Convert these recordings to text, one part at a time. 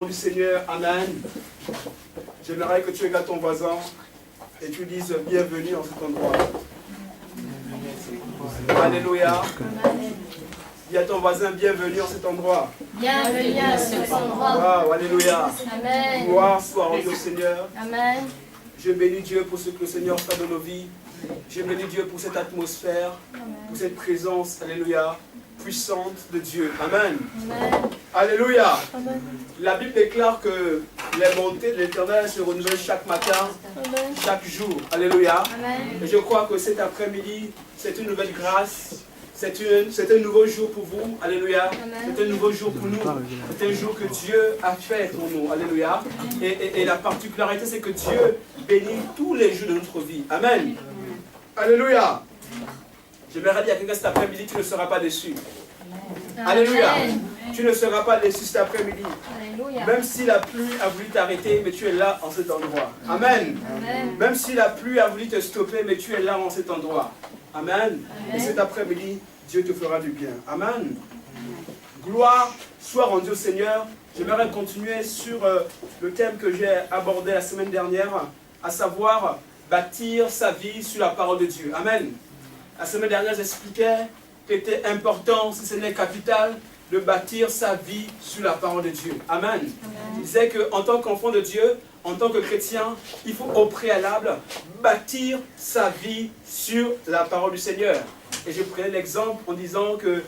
du Seigneur. Amen. J'aimerais que tu regardes ton voisin et tu dises bienvenue en cet endroit. Alléluia. Dis à ton voisin bienvenue en cet endroit. Bienvenue à cet endroit. Wow, alléluia. Amen. Gloire soit rendue au Seigneur. Amen. Je bénis Dieu pour ce que le Seigneur fait dans nos vies. Je bénis Dieu pour cette atmosphère, pour cette présence, alléluia, puissante de Dieu. Amen. Amen. Alléluia. Amen. La Bible déclare que les montées de l'Éternel se renouvellent chaque matin, Amen. chaque jour. Alléluia. Amen. Et je crois que cet après-midi, c'est une nouvelle grâce. C'est un nouveau jour pour vous. Alléluia. C'est un nouveau jour pour nous. C'est un jour que Dieu a fait pour nous. Alléluia. Et la particularité, c'est que Dieu bénit tous les jours de notre vie. Amen. Alléluia. Je vais dire à quelqu'un cet après-midi, tu ne seras pas déçu. Alléluia. Tu ne seras pas déçu cet après-midi. Alléluia. Même si la pluie a voulu t'arrêter, mais tu es là en cet endroit. Amen. Amen. Même si la pluie a voulu te stopper, mais tu es là en cet endroit. Amen. Amen. Et cet après-midi, Dieu te fera du bien. Amen. Gloire soit rendue au Seigneur. J'aimerais continuer sur le thème que j'ai abordé la semaine dernière, à savoir bâtir sa vie sur la parole de Dieu. Amen. La semaine dernière, j'expliquais qu'il était important, si ce n'est capital, de bâtir sa vie sur la parole de Dieu. Amen. Amen. Je disais qu'en tant qu'enfant de Dieu, en tant que chrétien, il faut au préalable bâtir sa vie sur la parole du Seigneur. Et je prenais l'exemple en disant que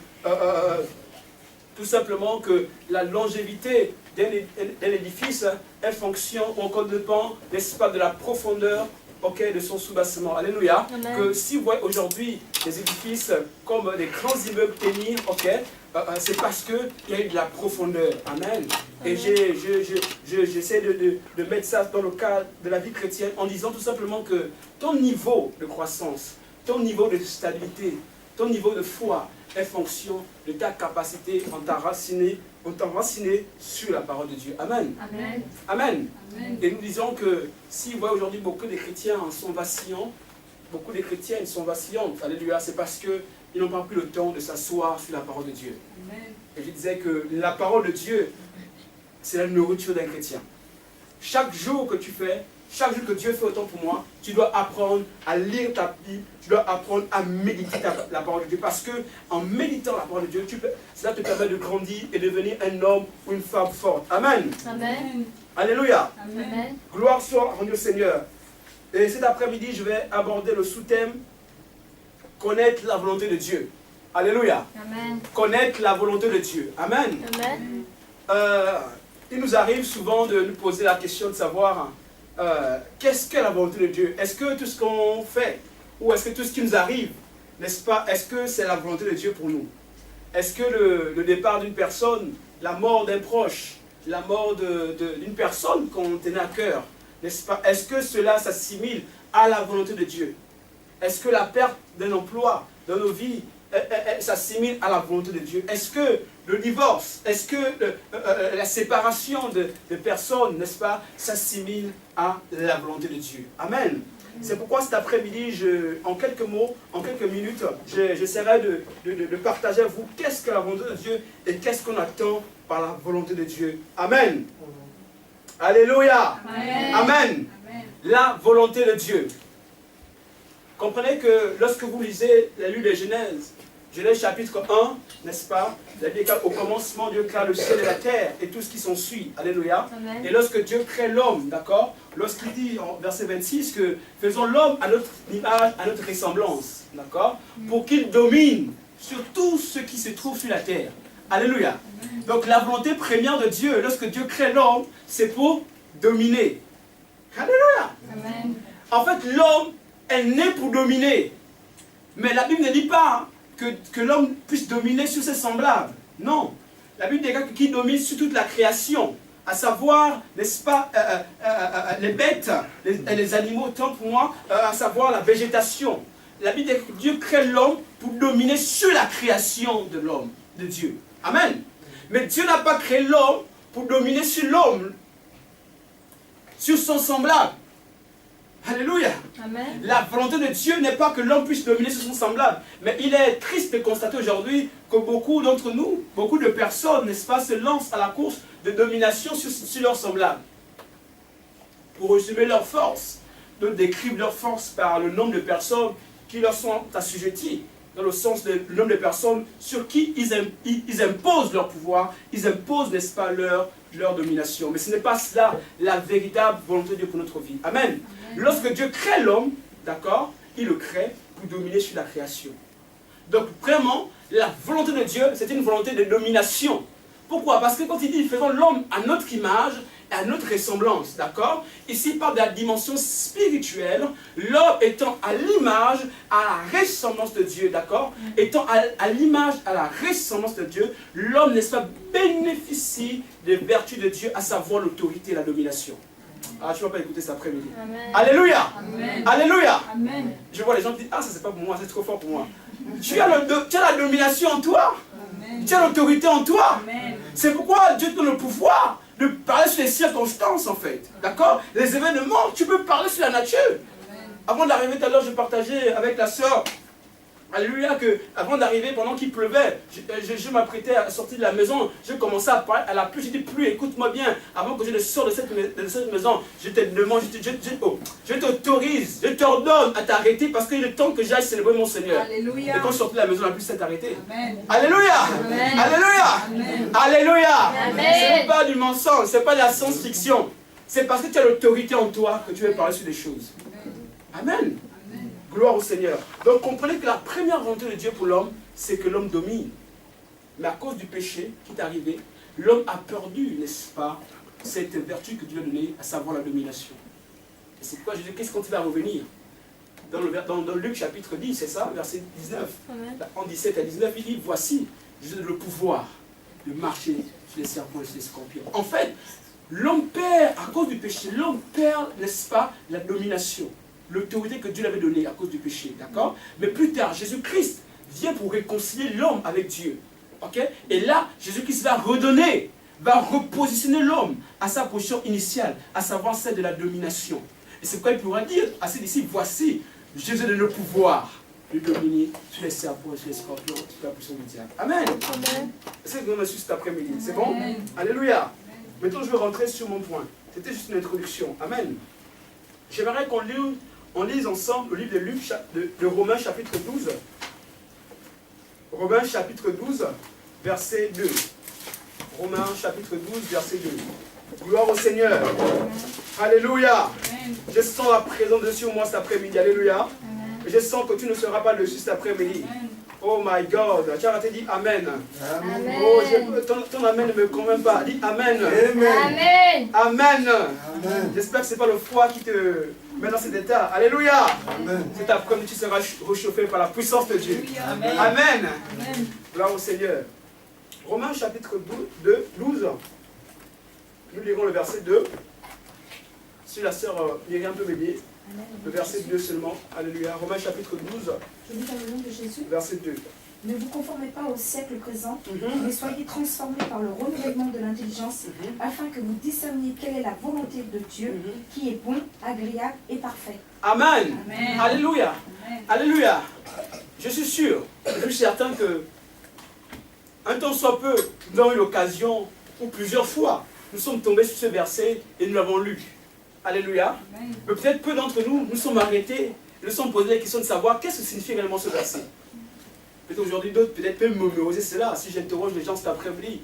tout simplement que la longévité d'un édifice est fonction, ou encore dépend, n'est-ce pas, de la profondeur de son soubassement. Alléluia. Amen. Que si vous voyez aujourd'hui des édifices comme des grands immeubles tenir, c'est parce qu'il y a eu de la profondeur. Amen. Et j'essaie de mettre ça dans le cadre de la vie chrétienne en disant tout simplement que ton niveau de croissance, ton niveau de stabilité, ton niveau de foi est fonction de ta capacité en t'enraciner sur la parole de Dieu. Amen. Amen. Amen. Amen. Et nous disons que si vous voyez aujourd'hui beaucoup de chrétiens sont vacillants, beaucoup de chrétiennes sont vacillantes, alléluia, c'est parce qu'ils n'ont pas pris le temps de s'asseoir sur la parole de Dieu. Amen. Et je disais que la parole de Dieu, c'est la nourriture d'un chrétien. Chaque jour que tu fais, chaque jour que Dieu fait autant pour moi, tu dois apprendre à lire ta Bible, tu dois apprendre à méditer la parole de Dieu. Parce que en méditant la parole de Dieu, cela te permet de grandir et devenir un homme ou une femme forte. Amen. Amen. Alléluia. Amen. Gloire soit rendue au Seigneur. Et cet après-midi, je vais aborder le sous-thème connaître la volonté de Dieu. Alléluia. Amen. Connaître la volonté de Dieu. Amen. Amen. Il nous arrive souvent de nous poser la question de savoir qu'est-ce que la volonté de Dieu? Est-ce que tout ce qu'on fait, ou est-ce que tout ce qui nous arrive, n'est-ce pas, est-ce que c'est la volonté de Dieu pour nous? Est-ce que le départ d'une personne, la mort d'un proche, la mort d'une personne qu'on tenait à cœur, n'est-ce pas, est-ce que cela s'assimile à la volonté de Dieu? Est-ce que la perte d'un emploi dans nos vies s'assimile à la volonté de Dieu? Est-ce que le divorce, est-ce que la séparation de personnes, n'est-ce pas, s'assimile à la volonté de Dieu? Amen. C'est pourquoi cet après-midi, en quelques mots, en quelques minutes, j'essaierai de partager avec vous qu'est-ce que la volonté de Dieu et qu'est-ce qu'on attend par la volonté de Dieu. Amen. Alléluia. Amen. Amen. La volonté de Dieu. Comprenez que lorsque vous lisez le livre de Genèse chapitre 1, n'est-ce pas? La Bible dit au commencement, Dieu créa le ciel et la terre et tout ce qui s'ensuit. Alléluia. Amen. Et lorsque Dieu crée l'homme, d'accord? Lorsqu'il dit en verset 26 que faisons l'homme à notre image, à notre ressemblance, d'accord? Pour qu'il domine sur tout ce qui se trouve sur la terre. Alléluia. Donc la volonté première de Dieu, lorsque Dieu crée l'homme, c'est pour dominer. Alléluia. Amen. En fait, l'homme est né pour dominer. Mais la Bible ne dit pas que l'homme puisse dominer sur ses semblables. Non. La Bible dit qu'il domine sur toute la création. À savoir, n'est-ce pas, les bêtes, les animaux, tant pour moi, à savoir la végétation. La Bible dit que Dieu crée l'homme pour dominer sur la création de l'homme, de Dieu. Amen. Mais Dieu n'a pas créé l'homme pour dominer sur l'homme, sur son semblable. Alléluia. Amen. La volonté de Dieu n'est pas que l'homme puisse dominer sur son semblable. Mais il est triste de constater aujourd'hui que beaucoup d'entre nous, beaucoup de personnes, n'est-ce pas, se lancent à la course de domination sur leur semblable. Pour résumer leur force, d'autres décrivent leur force par le nombre de personnes qui leur sont assujetties, dans le sens de nombre de personnes sur qui ils imposent leur pouvoir, ils imposent, n'est-ce pas, leur domination. Mais ce n'est pas cela la véritable volonté de Dieu pour notre vie. Amen. Amen. Lorsque Dieu crée l'homme, d'accord, il le crée pour dominer sur la création. Donc vraiment, la volonté de Dieu, c'est une volonté de domination. Pourquoi? Parce que quand il dit, faisons l'homme à notre image, à notre ressemblance, d'accord? Ici, il parle de la dimension spirituelle, l'homme étant à l'image, à la ressemblance de Dieu, d'accord? Étant à l'image, à la ressemblance de Dieu, l'homme, n'est-ce pas, bénéficie des vertus de Dieu, à savoir l'autorité et la domination. Ah, tu ne vas pas écouter cet après-midi. Alléluia. Amen. Alléluia. Amen. Je vois les gens qui disent, ah, ça c'est pas pour moi, c'est trop fort pour moi. Tu as la domination en toi. Amen. Tu as l'autorité en toi. C'est pourquoi Dieu te donne le pouvoir de parler sur les circonstances, en fait. D'accord? Les événements, tu peux parler sur la nature. Amen. Avant d'arriver tout à l'heure, je partageais avec la sœur, alléluia, que avant d'arriver, pendant qu'il pleuvait, je m'apprêtais à sortir de la maison, je commençais à parler à la pluie, j'ai dit, pluie, écoute-moi bien, avant que je ne sorte de cette maison, je te demande, je t'autorise, je t'ordonne à t'arrêter parce qu'il est temps que j'aille célébrer mon Seigneur. Alléluia. Et quand je sortais de la maison, la pluie s'est arrêtée. Amen. Alléluia. Amen. Alléluia. Amen. Alléluia. Ce n'est pas du mensonge, ce n'est pas de la science-fiction. C'est parce que tu as l'autorité en toi que tu veux parler sur des choses. Amen. Gloire au Seigneur. Donc comprenez que la première volonté de Dieu pour l'homme, c'est que l'homme domine. Mais à cause du péché qui est arrivé, l'homme a perdu, n'est-ce pas, cette vertu que Dieu a donnée, à savoir la domination. Et c'est pourquoi Jésus, qu'est-ce qu'on va revenir dans Luc chapitre 10, c'est ça, verset 19. Amen. En 17 à 19, il dit, voici, je donne le pouvoir de marcher sur les serpents et sur les scorpions. En fait, l'homme perd, à cause du péché, l'homme perd, n'est-ce pas, la domination. L'autorité que Dieu lui avait donnée à cause du péché, d'accord? Mais plus tard, Jésus-Christ vient pour réconcilier l'homme avec Dieu, ok? Et là, Jésus-Christ va redonner, va repositionner l'homme à sa position initiale, à savoir celle de la domination. Et c'est pourquoi il pourra dire à ses disciples, voici, je vous ai donné le pouvoir de dominer sur les serpents et sur les scorpions, sur la puissance du diable. Amen. Amen. Est-ce que vous me suivez cet après-midi? C'est bon? Alléluia. Amen. Maintenant, je vais rentrer sur mon point. C'était juste une introduction. Amen. J'aimerais qu'on lise ensemble le livre de Luc, de Romains chapitre 12. Romains chapitre 12, verset 2. Romains chapitre 12, verset 2. Gloire au Seigneur. Alléluia. Amen. Je sens la présence de Dieu sur moi cet après-midi. Alléluia. Amen. Je sens que tu ne seras pas dessus cet après-midi. Oh my God. Tu as raté, dit Amen. Amen. Oh, ton Amen ne me convainc pas. Dis Amen. Amen. Amen. Amen. J'espère que ce n'est pas le froid qui te met dans cet état. Alléluia. Cet après-midi, tu seras réchauffé par la puissance de Dieu. Amen. Amen. Amen. Gloire au Seigneur. Romains chapitre 12. Nous lirons le verset 2. Si la sœur Myriam peut m'aider. Le verset 2 seulement. Alléluia. Romains chapitre 12. Je lis dans le nom de Jésus. Verset 2. Ne vous conformez pas au siècle présent, mais soyez transformés par le renouvellement de l'intelligence, afin que vous discerniez quelle est la volonté de Dieu, qui est bon, agréable et parfait. Amen. Amen. Alléluia. Amen. Alléluia. Je suis sûr, je suis certain que, un temps soit peu, nous avons eu l'occasion, ou plusieurs fois, nous sommes tombés sur ce verset et nous l'avons lu. Alléluia. Amen. Mais peut-être peu d'entre nous, nous sommes arrêtés, nous sommes posés la question de savoir qu'est-ce que signifie réellement ce verset. Peut-être aujourd'hui d'autres, peut-être peuvent mémoriser cela. Si j'interroge les gens cet après-midi,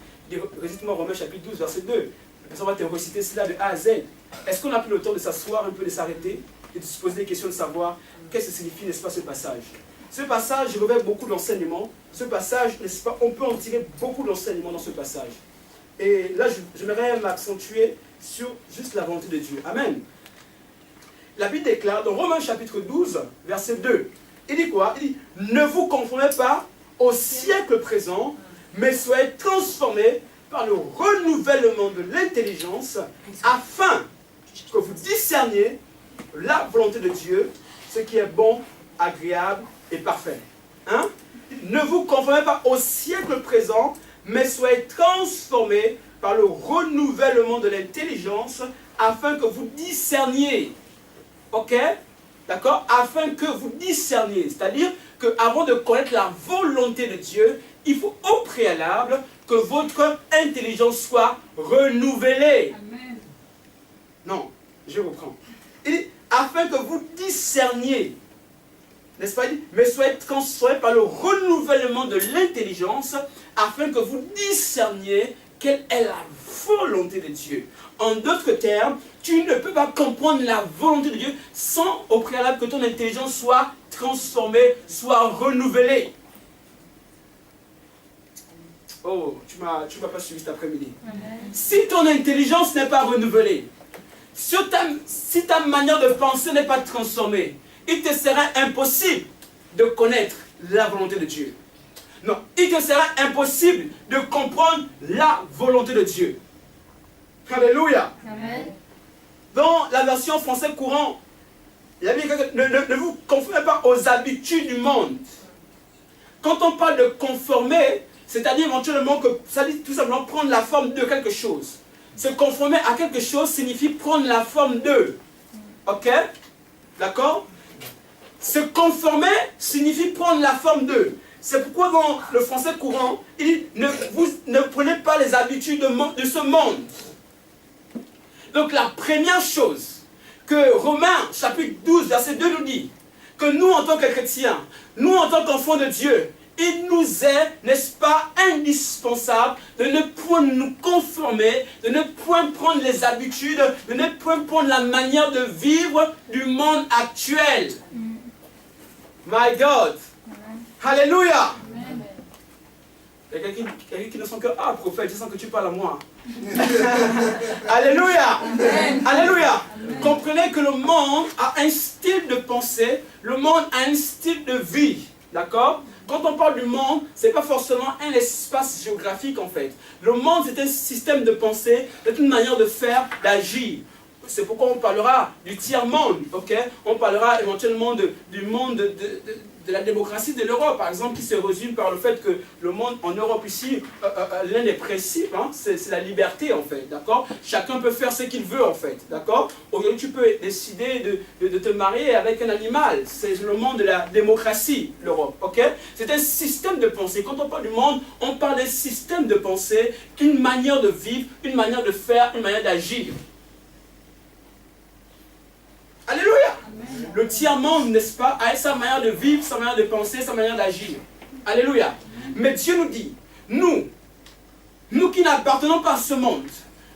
récite-moi Romains chapitre 12, verset 2. La personne va te réciter cela de A à Z. Est-ce qu'on a pris le temps de s'asseoir un peu, de s'arrêter et de se poser des questions de savoir qu'est-ce que signifie, n'est-ce pas, ce passage? Ce passage revêt beaucoup d'enseignements. Ce passage, n'est-ce pas, on peut en tirer beaucoup d'enseignements dans ce passage. Et là, j'aimerais m'accentuer sur juste la volonté de Dieu. Amen. La Bible déclare dans Romains chapitre 12, verset 2, il dit quoi? Il dit, ne vous conformez pas au siècle présent, mais soyez transformés par le renouvellement de l'intelligence, afin que vous discerniez la volonté de Dieu, ce qui est bon, agréable et parfait. Hein? Ne vous conformez pas au siècle présent, mais soyez transformés par le renouvellement de l'intelligence, afin que vous discerniez. ok? D'accord? Afin que vous discerniez, c'est-à-dire qu'avant de connaître la volonté de Dieu, il faut au préalable que votre intelligence soit renouvelée. Amen. Non, je reprends. Il dit, afin que vous discerniez, n'est-ce pas? Mais soyez transformés par le renouvellement de l'intelligence, afin que vous discerniez quelle est la volonté de Dieu. En d'autres termes, tu ne peux pas comprendre la volonté de Dieu sans au préalable que ton intelligence soit transformée, soit renouvelée. Oh, tu m'as pas suivi cet après-midi. Si ton intelligence n'est pas renouvelée, si ta manière de penser n'est pas transformée, il te sera impossible de connaître la volonté de Dieu. Non, il te sera impossible de comprendre la volonté de Dieu. Alléluia. Amen. Dans la version français courant, il y a dit que ne vous conformez pas aux habitudes du monde. Quand on parle de conformer, c'est-à-dire éventuellement que ça dit tout simplement prendre la forme de quelque chose. Se conformer à quelque chose signifie prendre la forme de. Ok? D'accord? Se conformer signifie prendre la forme de. C'est pourquoi dans le français courant, il dit ne prenez pas les habitudes de ce monde. Donc la première chose que Romains chapitre 12 verset 2 nous dit, que nous en tant que chrétiens, nous en tant qu'enfants de Dieu, il nous est, n'est-ce pas, indispensable de ne point nous conformer, de ne point prendre les habitudes, de ne point prendre la manière de vivre du monde actuel. My God. Alléluia. Il y a quelqu'un qui ne sent que, ah prophète, je sens que tu parles à moi. Alléluia. Alléluia. Comprenez que le monde a un style de pensée, le monde a un style de vie. D'accord? Quand on parle du monde, ce n'est pas forcément un espace géographique en fait. Le monde, c'est un système de pensée, c'est une manière de faire, d'agir. C'est pourquoi on parlera du tiers-monde, ok? On parlera éventuellement du monde de la démocratie de l'Europe, par exemple, qui se résume par le fait que le monde en Europe ici, l'un des principes, hein, c'est la liberté en fait, d'accord? Chacun peut faire ce qu'il veut en fait, d'accord? Aujourd'hui, tu peux décider de te marier avec un animal, c'est le monde de la démocratie, l'Europe, ok? C'est un système de pensée. Quand on parle du monde, on parle d'un système de pensée, une manière de vivre, une manière de faire, une manière d'agir. Alléluia. Amen. Le tiers-monde, n'est-ce pas, a sa manière de vivre, sa manière de penser, sa manière d'agir. Alléluia. Amen. Mais Dieu nous dit, nous qui n'appartenons pas à ce monde,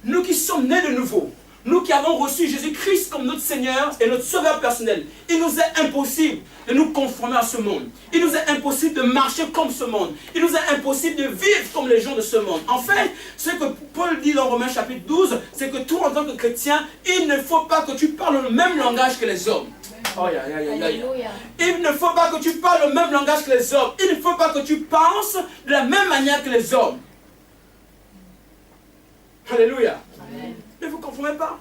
nous qui sommes nés de nouveau, nous qui avons reçu Jésus-Christ comme notre Seigneur et notre Sauveur personnel, il nous est impossible de nous conformer à ce monde. Il nous est impossible de marcher comme ce monde. Il nous est impossible de vivre comme les gens de ce monde. En fait, ce que Paul dit dans Romains chapitre 12, c'est que toi en tant que chrétien, il ne faut pas que tu parles le même langage que les hommes. Oh, il ne faut pas que tu parles le même langage que les hommes. Il ne faut pas que tu penses de la même manière que les hommes. Alléluia. Amen. Ne vous conformez pas.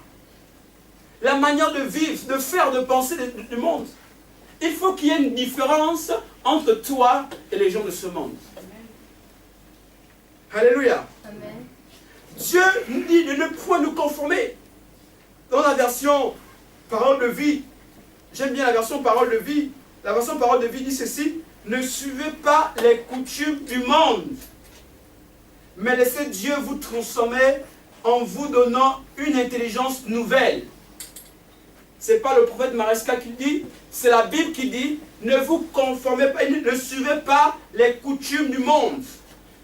La manière de vivre, de faire, de penser du monde. Il faut qu'il y ait une différence entre toi et les gens de ce monde. Amen. Alléluia. Amen. Dieu nous dit de ne point nous conformer. Dans la version parole de vie, j'aime bien la version parole de vie. La version parole de vie dit ceci: ne suivez pas les coutumes du monde, mais laissez Dieu vous transformer en vous donnant une intelligence nouvelle. Ce n'est pas le prophète Maresca qui dit, c'est la Bible qui dit, ne vous conformez pas, ne suivez pas les coutumes du monde.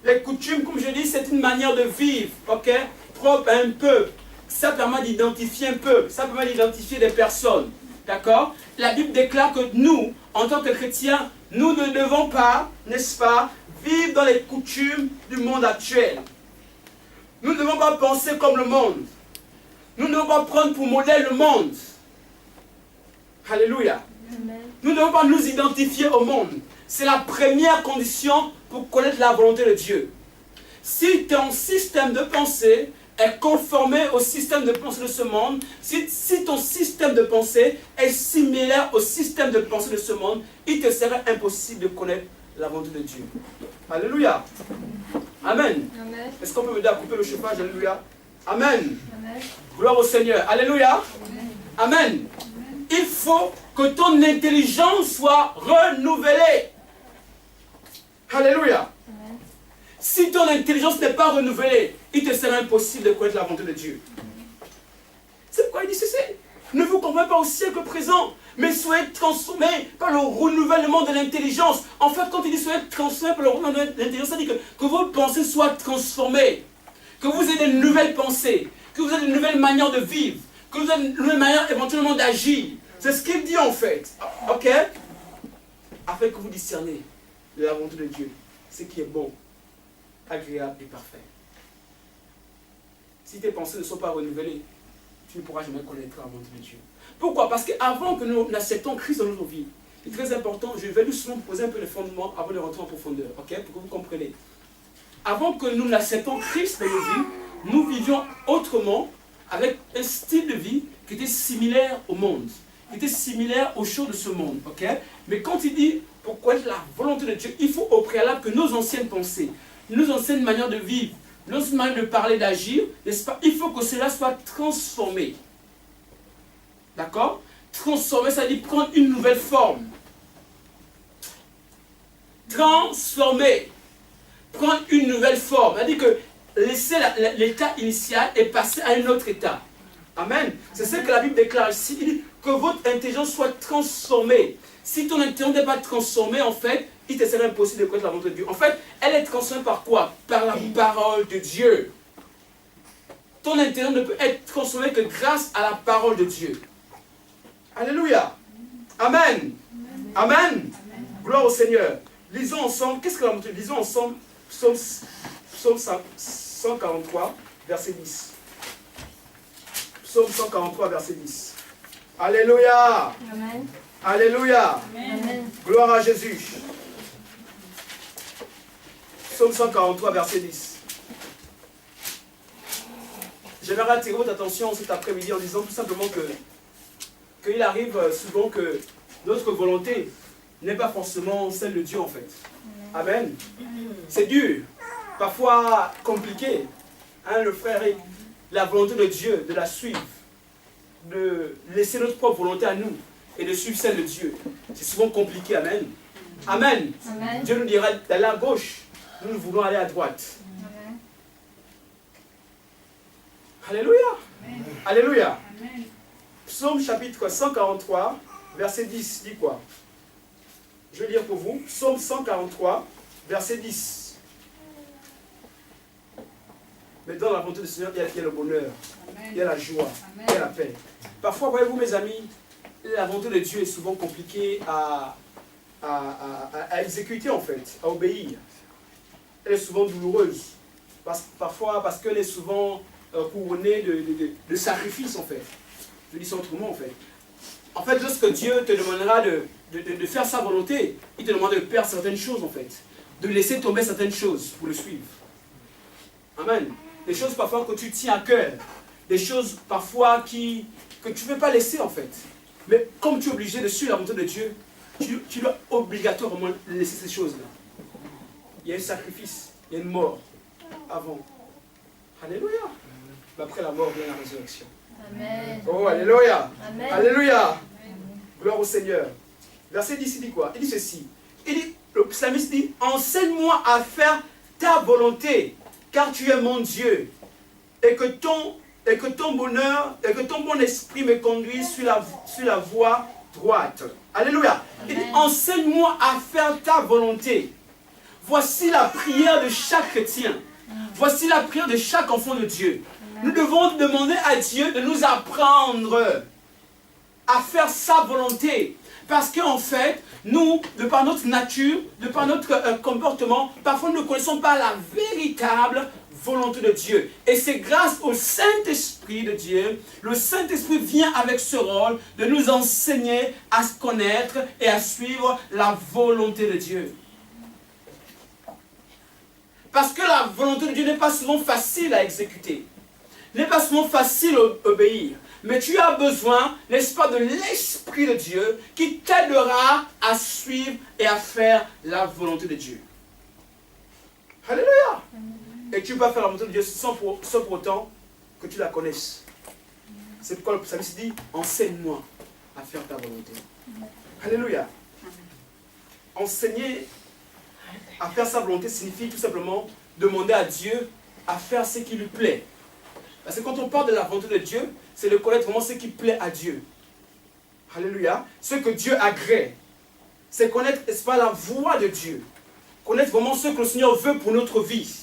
Les coutumes, comme je dis, c'est une manière de vivre, ok, propre à un peuple. Ça permet d'identifier un peuple, ça permet d'identifier des personnes, d'accord? La Bible déclare que nous, en tant que chrétiens, nous ne devons pas, n'est-ce pas, vivre dans les coutumes du monde actuel. Nous ne devons pas penser comme le monde. Nous ne devons pas prendre pour modèle le monde. Alléluia. Amen. Nous ne devons pas nous identifier au monde. C'est la première condition pour connaître la volonté de Dieu. Si ton système de pensée est conformé au système de pensée de ce monde, si ton système de pensée est similaire au système de pensée de ce monde, il te serait impossible de connaître la volonté de Dieu. Alléluia. Amen. Amen. Est-ce qu'on peut m'aider à couper le chauffage? Alléluia. Amen. Amen. Gloire au Seigneur. Alléluia. Amen. Amen. il faut que ton intelligence soit renouvelée. Alléluia. Amen. Si ton intelligence n'est pas renouvelée, il te sera impossible de connaître la volonté de Dieu. C'est pourquoi il dit ceci. Ne vous conformez pas au siècle présent, mais soyez transformés par le renouvellement de l'intelligence. En fait, quand il dit soyez transformés par le renouvellement de l'intelligence, ça dit que vos pensées soient transformées, que vous ayez de nouvelles pensées, que vous ayez de nouvelles manières de vivre, que vous ayez de nouvelles manières éventuellement d'agir. C'est ce qu'il dit en fait. Ok? Afin que vous discerniez la volonté de Dieu, ce qui est bon, agréable et parfait. Si tes pensées ne sont pas renouvelées, tu ne pourras jamais connaître la volonté de Dieu. Pourquoi? Parce qu'avant que nous acceptions Christ dans notre vie, c'est très important, je vais doucement poser un peu les fondements avant de rentrer en profondeur, ok? Pour que vous compreniez. Avant que nous n'acceptions Christ dans nos vies, nous vivions autrement, avec un style de vie qui était similaire au monde, qui était similaire aux choses de ce monde, ok? Mais quand il dit, pour connaître la volonté de Dieu, il faut au préalable que nos anciennes pensées, nos anciennes manières de vivre, nos anciennes manières de parler, d'agir, n'est-ce pas? Il faut que cela soit transformé. D'accord? Transformer, ça dit prendre une nouvelle forme. Transformer. Prendre une nouvelle forme. Ça dit que laisser l'état initial et passer à un autre état. Amen. C'est ce que la Bible déclare ici. Il dit que votre intelligence soit transformée. Si ton intelligence n'est pas transformée, en fait, il te sera impossible de connaître la volonté de Dieu. En fait, elle est transformée par quoi? Par la parole de Dieu. Ton intelligence ne peut être transformée que grâce à la parole de Dieu. Alléluia. Amen. Amen. Amen. Gloire au Seigneur. Lisons ensemble. Qu'est-ce que la volonté? Lisons ensemble Psaume 143, verset 10. Psaume 143, verset 10. Alléluia. Amen. Alléluia. Amen. Gloire à Jésus. Psaume 143, verset 10. J'aimerais attirer votre attention cet après-midi en disant tout simplement qu'il arrive souvent que notre volonté n'est pas forcément celle de Dieu en fait. Amen. C'est dur, parfois compliqué. Hein, le frère, la volonté de Dieu, de la suivre, de laisser notre propre volonté à nous et de suivre celle de Dieu. C'est souvent compliqué, amen. Amen. Amen. Dieu nous dira d'aller à gauche, nous voulons aller à droite. Amen. Alléluia. Amen. Alléluia. Amen. Psaume chapitre 143, verset 10, dit quoi? Je vais lire pour vous. Psaume 143, verset 10. Mais dans la volonté du Seigneur, il y a le bonheur, il y a la joie, il y a la paix. Parfois, voyez-vous mes amis, la volonté de Dieu est souvent compliquée à exécuter en fait, à obéir. Elle est souvent douloureuse. Parfois parce qu'elle est souvent couronnée de sacrifices en fait. Je dis ça autrement en fait. En fait, lorsque Dieu te demandera de faire sa volonté, il te demande de perdre certaines choses en fait. De laisser tomber certaines choses pour le suivre. Amen. Des choses parfois que tu tiens à cœur. Des choses parfois que tu ne veux pas laisser en fait. Mais comme tu es obligé de suivre la volonté de Dieu, tu dois obligatoirement laisser ces choses-là. Il y a un sacrifice, il y a une mort avant. Alléluia. Mais après la mort vient la résurrection. Amen. Oh, alléluia. Amen. Alléluia. Gloire au Seigneur. Verset 10, il dit quoi? Il dit ceci. Il dit, le psalmiste dit, enseigne-moi à faire ta volonté, car tu es mon Dieu, et que ton bonheur, et que ton bon esprit me conduise sur la voie droite. Alléluia. Il dit, enseigne-moi à faire ta volonté. Voici la prière de chaque chrétien. Voici la prière de chaque enfant de Dieu. Nous devons demander à Dieu de nous apprendre à faire sa volonté. Parce qu'en fait, nous, de par notre nature, de par notre comportement, parfois nous ne connaissons pas la véritable volonté de Dieu. Et c'est grâce au Saint-Esprit de Dieu, le Saint-Esprit vient avec ce rôle de nous enseigner à se connaître et à suivre la volonté de Dieu. Parce que la volonté de Dieu n'est pas souvent facile à exécuter, n'est pas souvent facile à obéir. Mais tu as besoin, n'est-ce pas, de l'Esprit de Dieu qui t'aidera à suivre et à faire la volonté de Dieu. Alléluia. Et tu vas faire la volonté de Dieu sans pour autant que tu la connaisses. C'est pourquoi le psalmiste dit, enseigne-moi à faire ta volonté. Alléluia. Enseigner à faire sa volonté signifie tout simplement demander à Dieu à faire ce qui lui plaît. Parce que quand on parle de la volonté de Dieu, c'est de connaître vraiment ce qui plaît à Dieu. Alléluia. Ce que Dieu agrée. C'est connaître, n'est-ce pas, la voix de Dieu. Connaître vraiment ce que le Seigneur veut pour notre vie.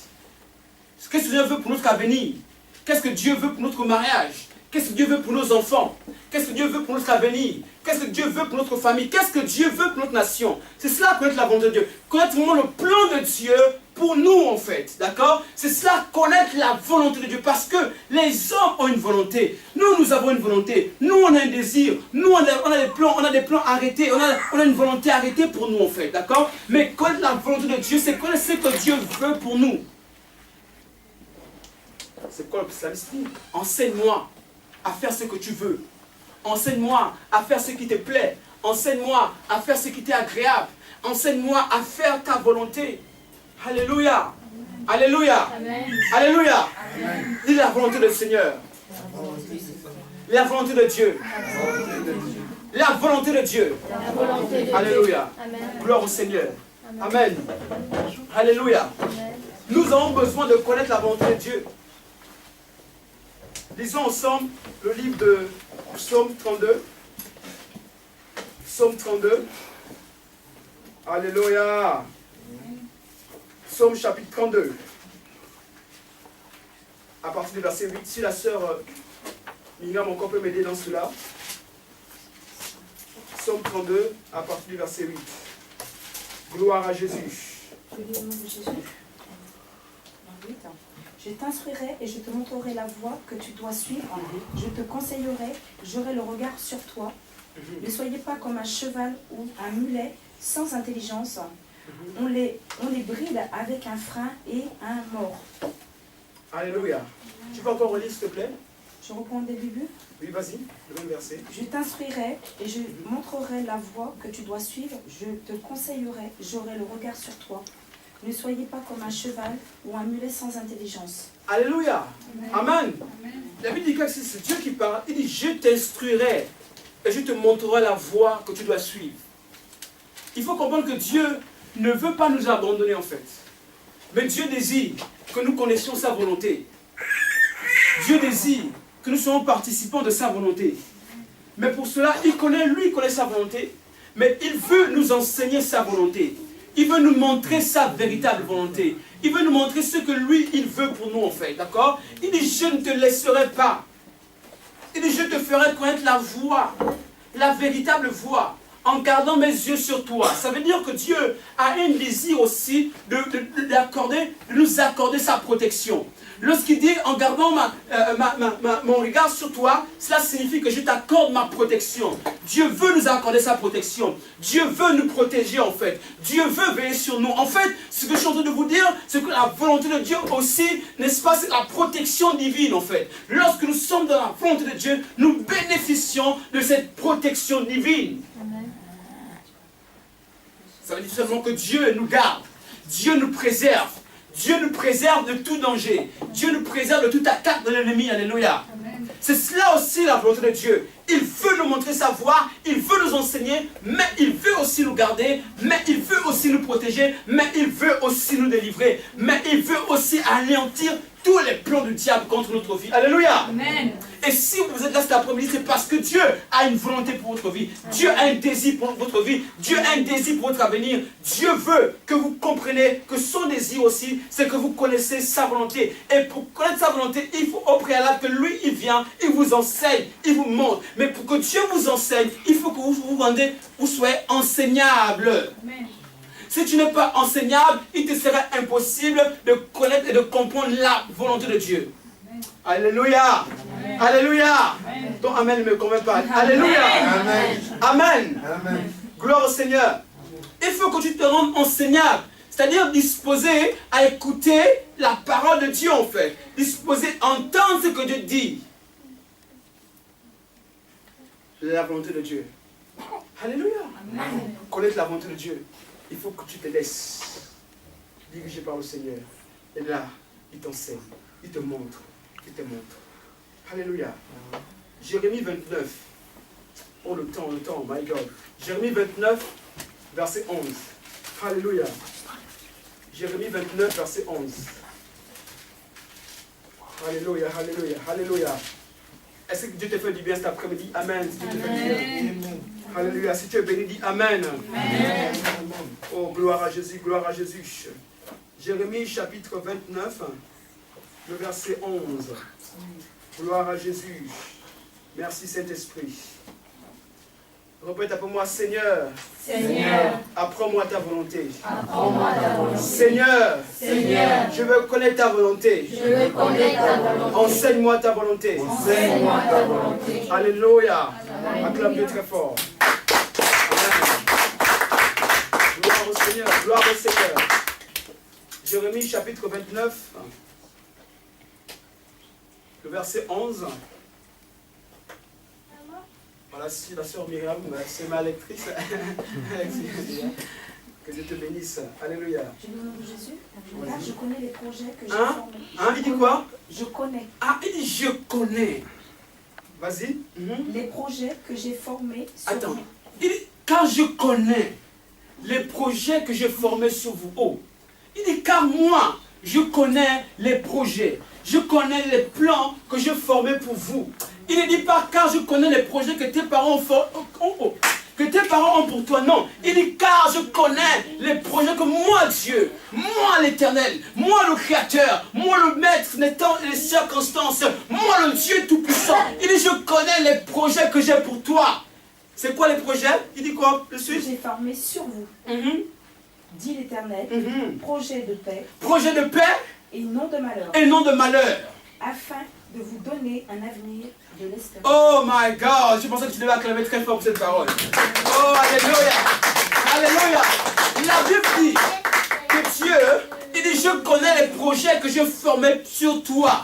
Ce que le Seigneur veut pour notre avenir. Qu'est-ce que Dieu veut pour notre mariage? Qu'est-ce que Dieu veut pour nos enfants? Qu'est-ce que Dieu veut pour notre avenir? Qu'est-ce que Dieu veut pour notre famille? Qu'est-ce que Dieu veut pour notre nation? C'est cela, connaître la volonté de Dieu. Connaître vraiment le plan de Dieu pour nous, en fait. D'accord? C'est cela, connaître la volonté de Dieu. Parce que les hommes ont une volonté. Nous avons une volonté. Nous, on a un désir. Nous, on a des plans arrêtés. On a une volonté arrêtée pour nous, en fait. D'accord? Mais connaître la volonté de Dieu, c'est connaître ce que Dieu veut pour nous. C'est quoi le psalmiste dit? Enseigne-moi à faire ce que tu veux. Enseigne-moi à faire ce qui te plaît. Enseigne-moi à faire ce qui t'est agréable. Enseigne-moi à faire ta volonté. Alléluia. Alléluia. Amen. Alléluia. Dis la volonté du Seigneur. La volonté de Dieu. La volonté de Dieu. La volonté de Alléluia. Dieu. Amen. Gloire au Seigneur. Amen. Amen. Alléluia. Amen. Nous avons besoin de connaître la volonté de Dieu. Lisons ensemble le livre de Psaume 32. Psaume 32. Alléluia. Psaume chapitre 32. À partir du verset 8. Si la sœur Miriam encore peut m'aider dans cela. Psaume 32, à partir du verset 8. Gloire à Jésus. Je lis au nom de Jésus. Je t'instruirai et je te montrerai la voie que tu dois suivre. Je te conseillerai, j'aurai le regard sur toi. Ne soyez pas comme un cheval ou un mulet sans intelligence. On les bride avec un frein et un mors. Alléluia. Tu peux encore relire, s'il te plaît? Je reprends dès le début. Oui, vas-y, le même verset. Je t'instruirai et je montrerai la voie que tu dois suivre. Je te conseillerai, j'aurai le regard sur toi. Ne soyez pas comme un cheval ou un mulet sans intelligence. Alléluia. Amen. La Bible dit que c'est Dieu qui parle. Il dit, je t'instruirai et je te montrerai la voie que tu dois suivre. Il faut comprendre que Dieu ne veut pas nous abandonner en fait. Mais Dieu désire que nous connaissions sa volonté. Dieu désire que nous soyons participants de sa volonté. Mais pour cela, il connaît sa volonté. Mais il veut nous enseigner sa volonté. Il veut nous montrer sa véritable volonté. Il veut nous montrer ce que lui, il veut pour nous en fait. D'accord? Il dit, je ne te laisserai pas. Il dit, je te ferai connaître la voie. La véritable voie. En gardant mes yeux sur toi. Ça veut dire que Dieu a un désir aussi de nous accorder sa protection. Lorsqu'il dit en gardant mon regard sur toi, cela signifie que je t'accorde ma protection. Dieu veut nous accorder sa protection. Dieu veut nous protéger en fait. Dieu veut veiller sur nous. En fait, ce que je suis en train de vous dire, c'est que la volonté de Dieu aussi, n'est-ce pas, c'est la protection divine en fait. Lorsque nous sommes dans la volonté de Dieu, nous bénéficions de cette protection divine. Amen. Ça veut dire seulement que Dieu nous garde. Dieu nous préserve. Dieu nous préserve de tout danger. Dieu nous préserve de toute attaque de l'ennemi. Alléluia. C'est cela aussi la volonté de Dieu. Il veut nous montrer sa voie, il veut nous enseigner, mais il veut aussi nous garder, mais il veut aussi nous protéger, mais il veut aussi nous délivrer, mais il veut aussi anéantir tous les plans du diable contre notre vie. Alléluia. Amen. Et si vous êtes là cet après-midi, c'est parce que Dieu a une volonté pour votre vie. Dieu a un désir pour votre vie. Dieu a un désir pour votre avenir. Dieu veut que vous compreniez que son désir aussi, c'est que vous connaissez sa volonté. Et pour connaître sa volonté, il faut au préalable que lui, il vient, il vous enseigne, il vous montre. Mais pour que Dieu vous enseigne, il faut que vous soyez enseignable. Amen. Si tu n'es pas enseignable, il te sera impossible de connaître et de comprendre la volonté de Dieu. Alléluia. Amen. Alléluia. Amen. Ton Amen ne me convainc pas. Alléluia. Amen. Amen. Amen. Gloire au Seigneur. Il faut que tu te rendes enseignable. C'est-à-dire disposé à écouter la parole de Dieu en fait. Disposé à entendre ce que Dieu dit. La volonté de Dieu. Alléluia. Amen. Connaître la volonté de Dieu. Il faut que tu te laisses diriger par le Seigneur. Et là, il t'enseigne. Il te montre. Il te montre. Alléluia. Jérémie 29. Oh, le temps, my God. Jérémie 29, verset 11. Alléluia. Jérémie 29, verset 11. Alléluia, alléluia, alléluia. Est-ce que Dieu te fait du bien cet après-midi? Amen. Si Dieu te fait du bien. Alléluia. Si tu es béni, dis Amen. Amen. Oh, gloire à Jésus, gloire à Jésus. Jérémie chapitre 29, le verset 11. Gloire à Jésus. Merci Saint-Esprit. Répète après moi, Seigneur. Seigneur, Apprends-moi ta volonté. apprends-moi ta volonté. Seigneur, Seigneur, je veux connaître ta volonté. je veux connaître ta volonté. Enseigne-moi ta volonté. Enseigne-moi ta volonté. Alléluia. Alléluia. Acclame Dieu très fort. Amen. Gloire au Seigneur. Gloire au Seigneur. Jérémie chapitre 29, le verset 11. Voilà, si la sœur Myriam, c'est ma lectrice. Que Dieu te bénisse. Alléluia. Je vais au nom de Jésus. Car je connais les projets que j'ai Hein? formés. Hein, il dit quoi? Je connais Ah, il dit je connais. Vas-y. les projets que j'ai formés sur Attends. vous. Il dit, car je connais les projets que j'ai formés sur vous. Oh. Il dit, car moi, je connais les projets. Je connais les plans que j'ai formés pour vous. Il ne dit pas, car je connais les projets que tes parents ont pour toi. Non. Il dit, car je connais les projets que moi, Dieu, moi l'Éternel, moi le Créateur, moi le Maître, n'étant les circonstances, moi le Dieu Tout-Puissant. Il dit, je connais les projets que j'ai pour toi. C'est quoi les projets? Il dit quoi? Le Que suisse? j'ai formés sur vous, dit l'Éternel, projet de paix Projet de paix et non de malheur, et non de malheur. afin de vous donner un avenir de l'espérance. Oh my God, je pensais que tu devais acclamer très fort pour cette parole. Oh, alléluia. Alléluia. La Bible dit que Dieu, il dit, je connais les projets que je formais sur toi.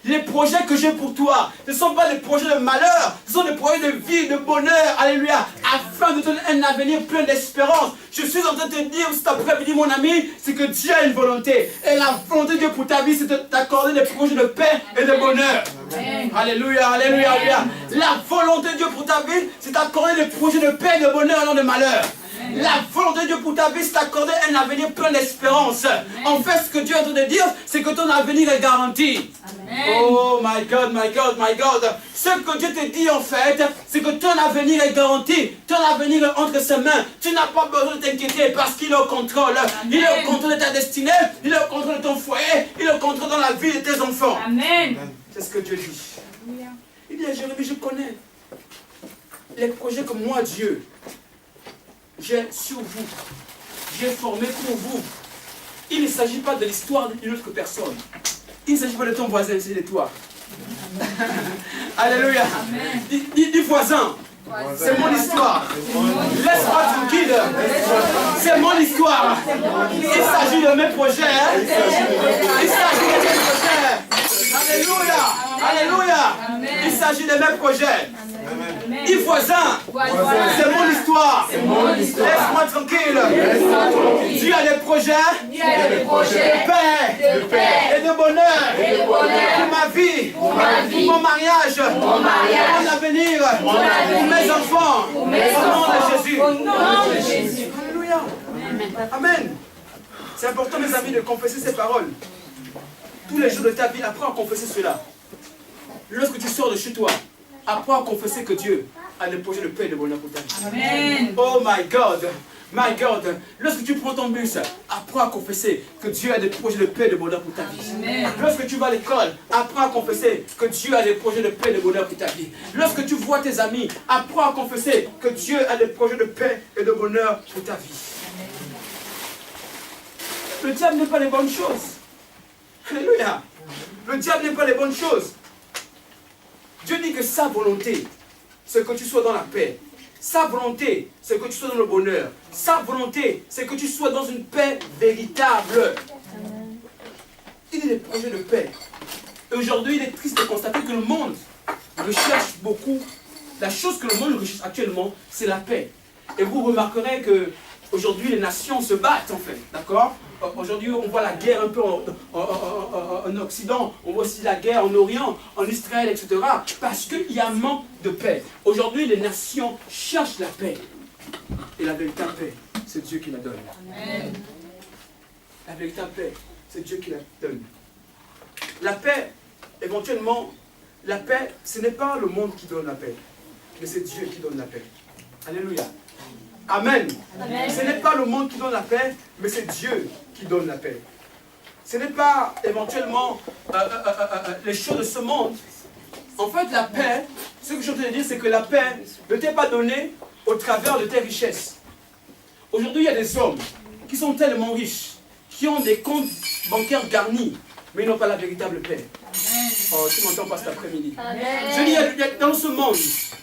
Les projets que j'ai pour toi, ce ne sont pas des projets de malheur, ce sont des projets de vie, de bonheur, alléluia, afin de te donner un avenir plein d'espérance. Je suis en train de te dire cet après-midi, mon ami, c'est que Dieu a une volonté. Et la volonté de Dieu pour ta vie, c'est de t'accorder des projets de paix et de bonheur. Amen. Alléluia, alléluia, alléluia. La volonté de Dieu pour ta vie, c'est d'accorder des projets de paix et de bonheur et non de malheur. La volonté de Dieu pour ta vie, c'est d'accorder un avenir plein d'espérance. En fait, ce que Dieu est en train de dire, c'est que ton avenir est garanti. Amen. Oh my God, my God, my God. Ce que Dieu te dit en fait, c'est que ton avenir est garanti. Ton avenir est entre ses mains. Tu n'as pas besoin de t'inquiéter parce qu'il est au contrôle. Amen. Il est au contrôle de ta destinée. Il est au contrôle de ton foyer. Il est au contrôle dans la vie de tes enfants. Amen. C'est ce que Dieu dit. Il dit à Jérémie, je connais les projets que moi, Dieu, j'ai sur vous, j'ai formé pour vous. Il ne s'agit pas de l'histoire d'une autre personne. Il ne s'agit pas de ton voisin, c'est de toi. Alléluia. Dis voisin. C'est mon histoire. Laisse-moi tranquille. C'est mon histoire. Il s'agit de mes projets. Il s'agit de mes projets. Alléluia. Alléluia. Il s'agit de mes projets. Dis voisin, c'est mon histoire. Laisse-moi tranquille. Dieu a des projets de paix et de bonheur pour ma vie, pour mon mariage, pour mon avenir, pour mes enfants. Au nom de Jésus. Alléluia. Amen. C'est important, mes amis, de confesser ces paroles. Tous les jours de ta vie, apprends à confesser cela. Lorsque tu sors de chez toi, apprends à confesser que Dieu a des projets de paix et de bonheur pour ta vie. Amen. Oh my God. My God. Lorsque tu prends ton bus, apprends à confesser que Dieu a des projets de paix et de bonheur pour ta vie. Amen. Lorsque tu vas à l'école, apprends à confesser que Dieu a des projets de paix et de bonheur pour ta vie. Lorsque tu vois tes amis, apprends à confesser que Dieu a des projets de paix et de bonheur pour ta vie. Le diable n'est pas les bonnes choses. Alléluia. Le diable n'est pas les bonnes choses. Dieu dit que sa volonté, c'est que tu sois dans la paix. Sa volonté, c'est que tu sois dans le bonheur. Sa volonté, c'est que tu sois dans une paix véritable. Il y a des projets de paix. Et aujourd'hui, il est triste de constater que le monde recherche beaucoup. La chose que le monde recherche actuellement, c'est la paix. Et vous remarquerez que aujourd'hui, les nations se battent en fait. D'accord? aujourd'hui, on voit la guerre un peu en Occident, on voit aussi la guerre en Orient, en Israël, etc. Parce qu'il y a un manque de paix. Aujourd'hui, les nations cherchent la paix. Et la véritable paix, c'est Dieu qui la donne. Amen. La véritable paix, c'est Dieu qui la donne. La paix, éventuellement, la paix, ce n'est pas le monde qui donne la paix, mais c'est Dieu qui donne la paix. Alléluia. Amen. Amen. Ce n'est pas le monde qui donne la paix, mais c'est Dieu qui donne la paix. Ce n'est pas éventuellement les choses de ce monde. En fait, la paix, ce que je veux te dire, c'est que la paix ne t'est pas donnée au travers de tes richesses. Aujourd'hui, il y a des hommes qui sont tellement riches, qui ont des comptes bancaires garnis, mais ils n'ont pas la véritable paix. Amen. Oh, tu m'entends pas cet après-midi? Je dis, dans ce monde,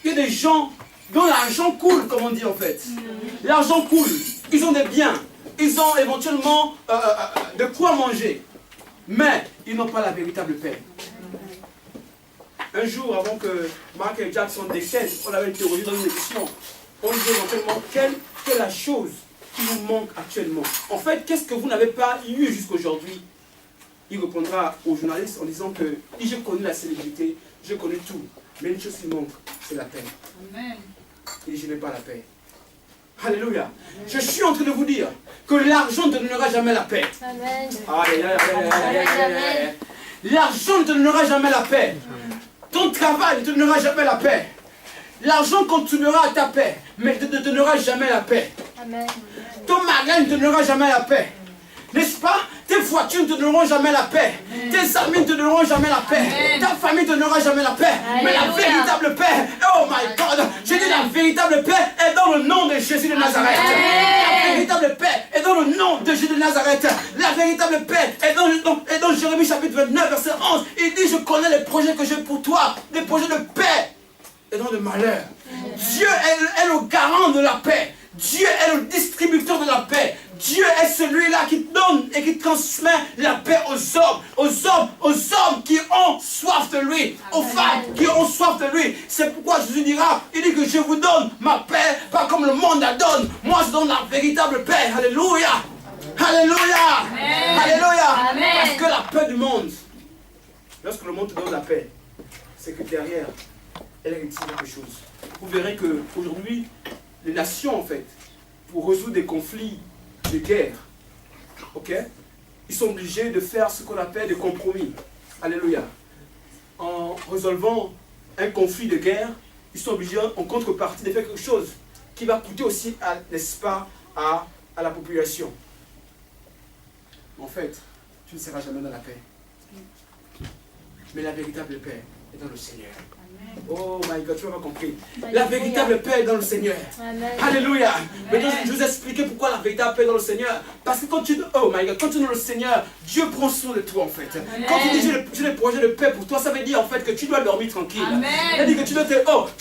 il y a des gens dont l'argent coule, comme on dit en fait. L'argent coule, ils ont des biens, ils ont éventuellement de quoi manger, mais ils n'ont pas la véritable paix. Un jour, avant que Michael Jackson décède, on avait interrogé dans une émission, on disait éventuellement quelle est la chose qui nous manque actuellement. En fait, qu'est-ce que vous n'avez pas eu jusqu'aujourd'hui? Il répondra aux journalistes en disant que j'ai connu la célébrité, j'ai connu tout, mais une chose qui manque, c'est la paix. Amen. Et je n'ai pas la paix. Alléluia. Amen. Je suis en train de vous dire que l'argent ne te donnera jamais la paix. Amen. L'argent ne te donnera jamais la paix. Ton travail ne te donnera jamais la paix. L'argent contribuera à ta paix, mais ne te donnera jamais la paix. Amen. Ton mariage ne te donnera jamais la paix. N'est-ce pas? Tes voitures ne te donneront jamais la paix. Amen. Tes amis ne te donneront jamais la paix. Amen. Ta famille ne te donnera jamais la paix. Alléluia. Mais la véritable paix, oh my God, j'ai dit la véritable paix est dans le nom de Jésus de Nazareth. Amen. La véritable paix est dans le nom de Jésus de Nazareth. La véritable paix est dans Jérémie chapitre 29, verset 11. Il dit, je connais les projets que j'ai pour toi, des projets de paix et non de malheur. Amen. Dieu est le garant de la paix. Dieu est le distributeur de la paix. Dieu est celui-là qui donne et qui transmet la paix aux hommes qui ont soif de lui, aux femmes qui ont soif de lui. C'est pourquoi Jésus dira, il dit que je vous donne ma paix, pas comme le monde la donne. Moi je donne la véritable paix. Alléluia. Alléluia. Amen. Alléluia. Amen. Parce que la paix du monde, lorsque le monde te donne la paix, c'est que derrière, elle retire quelque chose. Vous verrez qu'aujourd'hui, les nations, en fait, pour résoudre des conflits de guerre, ok, ils sont obligés de faire ce qu'on appelle des compromis. Alléluia. En résolvant un conflit de guerre, ils sont obligés, en contrepartie, de faire quelque chose qui va coûter aussi, n'est-ce pas, à la population. En fait, tu ne seras jamais dans la paix. Mais la véritable paix est dans le Seigneur. Oh my God, tu m'as compris. La véritable paix est dans le Seigneur. Amen. Alléluia. Maintenant, je vais vous expliquer pourquoi la véritable paix est dans le Seigneur. Parce que quand tu es dans le Seigneur, Dieu prend soin de toi en fait. Amen. Quand tu dis j'ai des projets de paix pour toi, ça veut dire en fait que tu dois dormir tranquille. Ça veut dire que tu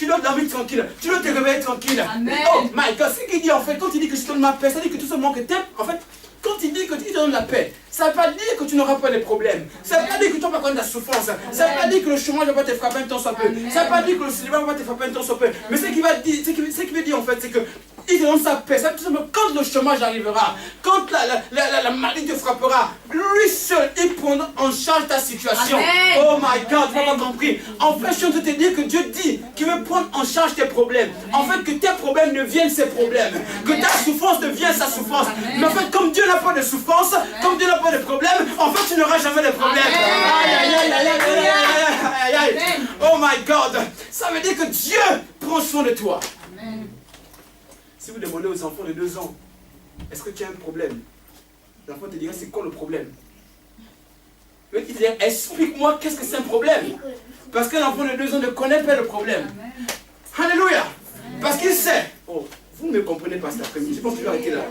dois dormir tranquille. Tu dois te réveiller tranquille. Amen. Oh my God, ce qu'il dit en fait, quand il dit que je te donne ma paix, ça veut dire que tout simplement que t'aimes, en fait, quand il dit que tu te donnes la paix, ça ne veut pas dire que tu n'auras pas de problèmes. Ça ne veut pas dire que tu n'auras pas connaître la souffrance. Ça ne veut pas dire que le chômage ne va pas te frapper un temps soit peu. Ça ne veut pas dire que le célibat ne va pas te frapper un temps soit peu. Mais ce qu'il veut dire en fait, c'est que il te donne sa paix. Ça veut dire que quand le chômage arrivera, quand la maladie te frappera, lui seul, il prendra en charge ta situation. Amen. Oh my God, tu n'as pas compris. En fait, je suis en train de te dire que Dieu dit qu'il veut prendre en charge tes problèmes. En fait, que tes problèmes deviennent ses problèmes. Que ta souffrance devienne sa souffrance. Mais en fait, comme Dieu n'a pas de souffrance, comme Dieu n'a pas de problème, en fait, tu n'auras jamais de problème. Aïe, aïe, aïe, aïe, aïe, aïe, aïe, aïe. Oh my God. Ça veut dire que Dieu prend soin de toi. Amen. Si vous demandez aux enfants de 2 ans, est-ce que tu as un problème? L'enfant te dira, c'est quoi le problème? Il te dira, explique-moi qu'est-ce que c'est un problème. Parce que l'enfant de 2 ans ne connaît pas le problème. Amen. Alléluia. Parce qu'il sait. Oh, vous ne me comprenez pas cet après-midi, je pense que je vais arrêter là.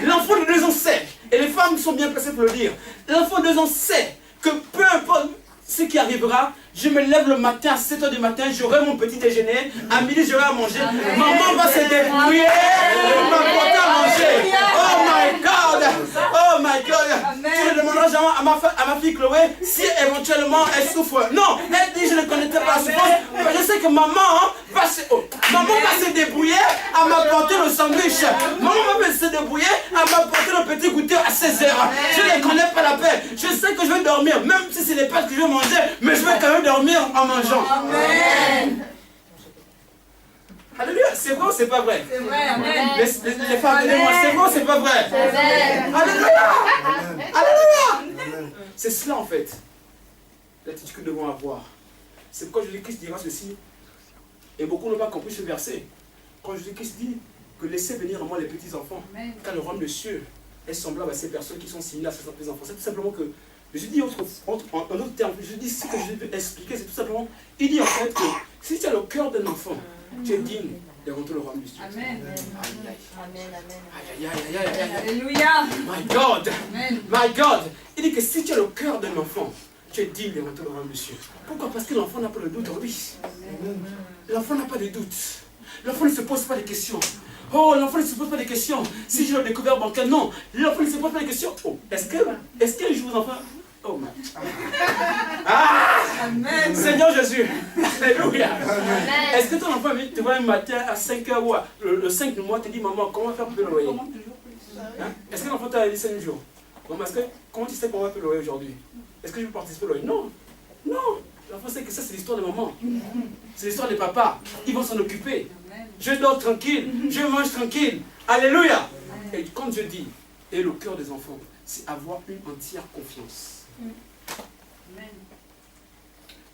L'enfant de 2 ans sait, et les femmes sont bien placées pour le dire, l'enfant de 2 ans sait que peu importe ce qui arrivera, je me lève le matin à 7 h du matin, j'aurai mon petit déjeuner, à midi j'aurai à manger, amen. Maman va se débrouiller pour m'apporter à manger. Oh my God, oh my God. Amen. Tu ne demanderas jamais à ma fille Chloé si éventuellement elle souffre. Non, elle dit je ne connaissais pas la souffrance, mais je sais que maman va Maman va se débrouiller à m'apporter le sandwich. Maman va se débrouiller à m'apporter le petit goûter à 16h. Je ne connais pas la paix. Je sais que je vais dormir, même si ce n'est pas ce que je vais manger, mais je vais quand même dormir en mangeant. Amen. Alléluia, c'est vrai ou c'est pas vrai? C'est vrai, amen. Les femmes, aidez-moi, c'est vrai ou c'est pas vrai? C'est vrai. Alléluia. Alléluia. C'est cela en fait, l'attitude que nous devons avoir. C'est pourquoi Jésus-Christ dira ceci, et beaucoup n'ont pas compris ce verset. Quand Jésus-Christ dit que laissez venir à moi les petits enfants, car le royaume de cieux est semblable à ces personnes qui sont similaires à ces petits enfants. C'est tout simplement que, je dis en d'autres termes, je dis ce que je vais expliquer, c'est tout simplement, il dit en fait que si tu as le cœur d'un enfant, tu es digne de rentrer le royaume de Dieu. Amen. Aïe, aïe, aïe, aïe, aïe. Alléluia. My God. Amen. My God. Il dit que si tu as le cœur d'un enfant, tu es digne de rentrer le royaume de Dieu. Pourquoi? Parce que l'enfant n'a pas de doute en lui. L'enfant n'a pas de doute. L'enfant ne se pose pas de questions. Oh, l'enfant ne se pose pas de questions. Si j'ai le découvert bancaire, non. L'enfant ne se pose pas de questions. Oh, est-ce qu'un jour, enfant... Oh, man. Ah! Amen. Seigneur Jésus. Alléluia. Est-ce que ton enfant te voit un matin à 5h ou le 5 du mois, te dit, maman, comment faire pour payer le loyer? Hein? Est-ce que l'enfant t'a dit 5 jours? Maman, comment tu sais qu'on va payer le loyer aujourd'hui? Est-ce que je peux participer au loyer? Non. Non. L'enfant sait que ça, c'est l'histoire de maman. C'est l'histoire de papa. Ils vont s'en occuper. Je dors tranquille. Je mange tranquille. Alléluia. Et comme je dis, et le cœur des enfants, c'est avoir une entière confiance. Amen.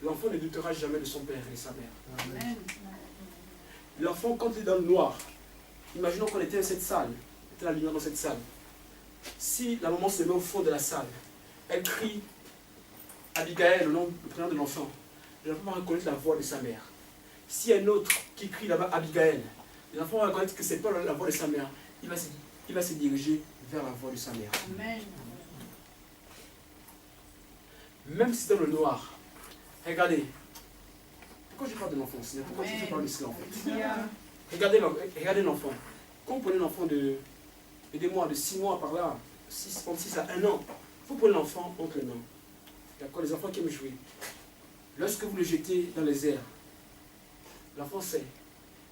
L'enfant ne doutera jamais de son père et de sa mère. Amen. L'enfant, quand il est dans le noir, imaginons qu'on était dans cette salle, était la lumière dans cette salle. Si la maman se met au fond de la salle, elle crie Abigail, le prénom de l'enfant, l'enfant va reconnaître la voix de sa mère. S'il y a un autre qui crie là-bas Abigail, l'enfant va reconnaître que ce n'est pas la voix de sa mère. Il va se diriger vers la voix de sa mère. Amen. Même si c'est dans le noir, regardez. Pourquoi je parle de l'enfant? Pourquoi je parle de cela en fait? Regardez l'enfant. Quand vous prenez l'enfant de, aidez-moi, de 6 mois par là, 6 à 1 an, vous prenez l'enfant entre les mains. D'accord, les enfants qui aiment jouer. Lorsque vous le jetez dans les airs, l'enfant sait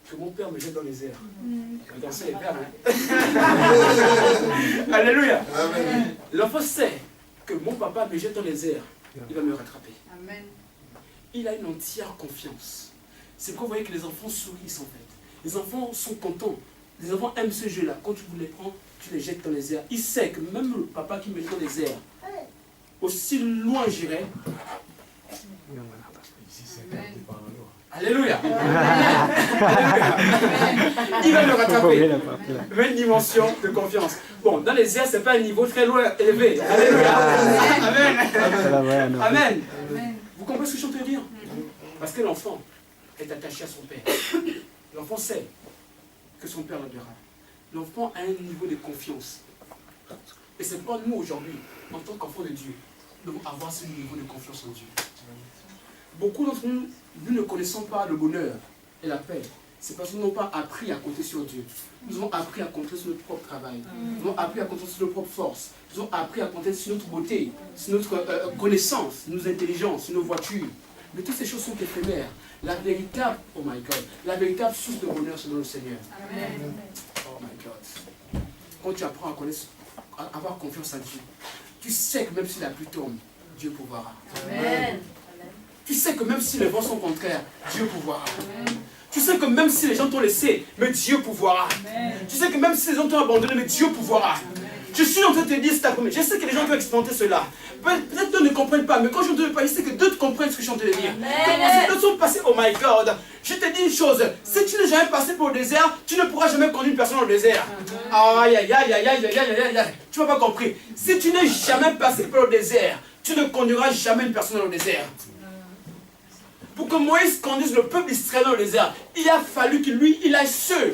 que mon père me jette dans les airs. Regardez les pères, hein? Alléluia. L'enfant sait que mon papa me jette dans les airs. Il va me rattraper. Amen. Il a une entière confiance. C'est pourquoi vous voyez que les enfants sourient en fait. Les enfants sont contents. Les enfants aiment ce jeu-là. Quand tu les prends, tu les jettes dans les airs. Il sait que même le papa qui me jette dans les airs, aussi loin j'irai. Alléluia. Il va me rattraper. Même dimension de confiance. Bon, dans les airs, ce n'est pas un niveau très loin élevé. Alléluia. Amen. Amen. Vous comprenez ce que je suis en train de dire? Parce que l'enfant est attaché à son père. L'enfant sait que son père l'aidera. L'enfant a un niveau de confiance. Et c'est pas nous aujourd'hui, en tant qu'enfants de Dieu, nous devons avoir ce niveau de confiance en Dieu. Beaucoup d'entre nous, nous ne connaissons pas le bonheur et la paix. C'est parce que nous n'avons pas appris à compter sur Dieu. Nous avons appris à compter sur notre propre travail. Nous avons appris à compter sur nos propres forces. Nous avons appris à compter sur notre beauté, sur notre connaissance, nos intelligences, sur nos voitures. Mais toutes ces choses sont éphémères. La véritable, oh my God, la véritable source de bonheur, c'est dans le Seigneur. Amen. Oh my God. Quand tu apprends à connaître, à avoir confiance en Dieu, tu sais que même si la pluie tombe, Dieu pourvoira. Amen. Tu sais que même si les vents sont contraires, Dieu pourvoira. Tu sais que même si les gens t'ont laissé, mais Dieu pourvoira. Tu sais que même si les gens t'ont abandonné, mais Dieu pourvoira. Je suis en train de te dire cet après-midi. Je sais que les gens doivent expérimenter cela. Peut-être d'autres ne comprennent pas, mais quand je ne parle, je sais que d'autres comprennent ce que je suis en train de dire. Que d'autres sont passés, oh my God. Je te dis une chose, si tu n'es jamais passé par le désert, tu ne pourras jamais conduire une personne au désert. Aïe, aïe, aïe, aïe, aïe, aïe, aïe, aïe. Tu n'as pas compris. Si tu n'es jamais passé par le désert, tu ne conduiras jamais une personne au désert. Pour que Moïse conduise le peuple d'Israël dans le désert, il a fallu que lui, il aille seul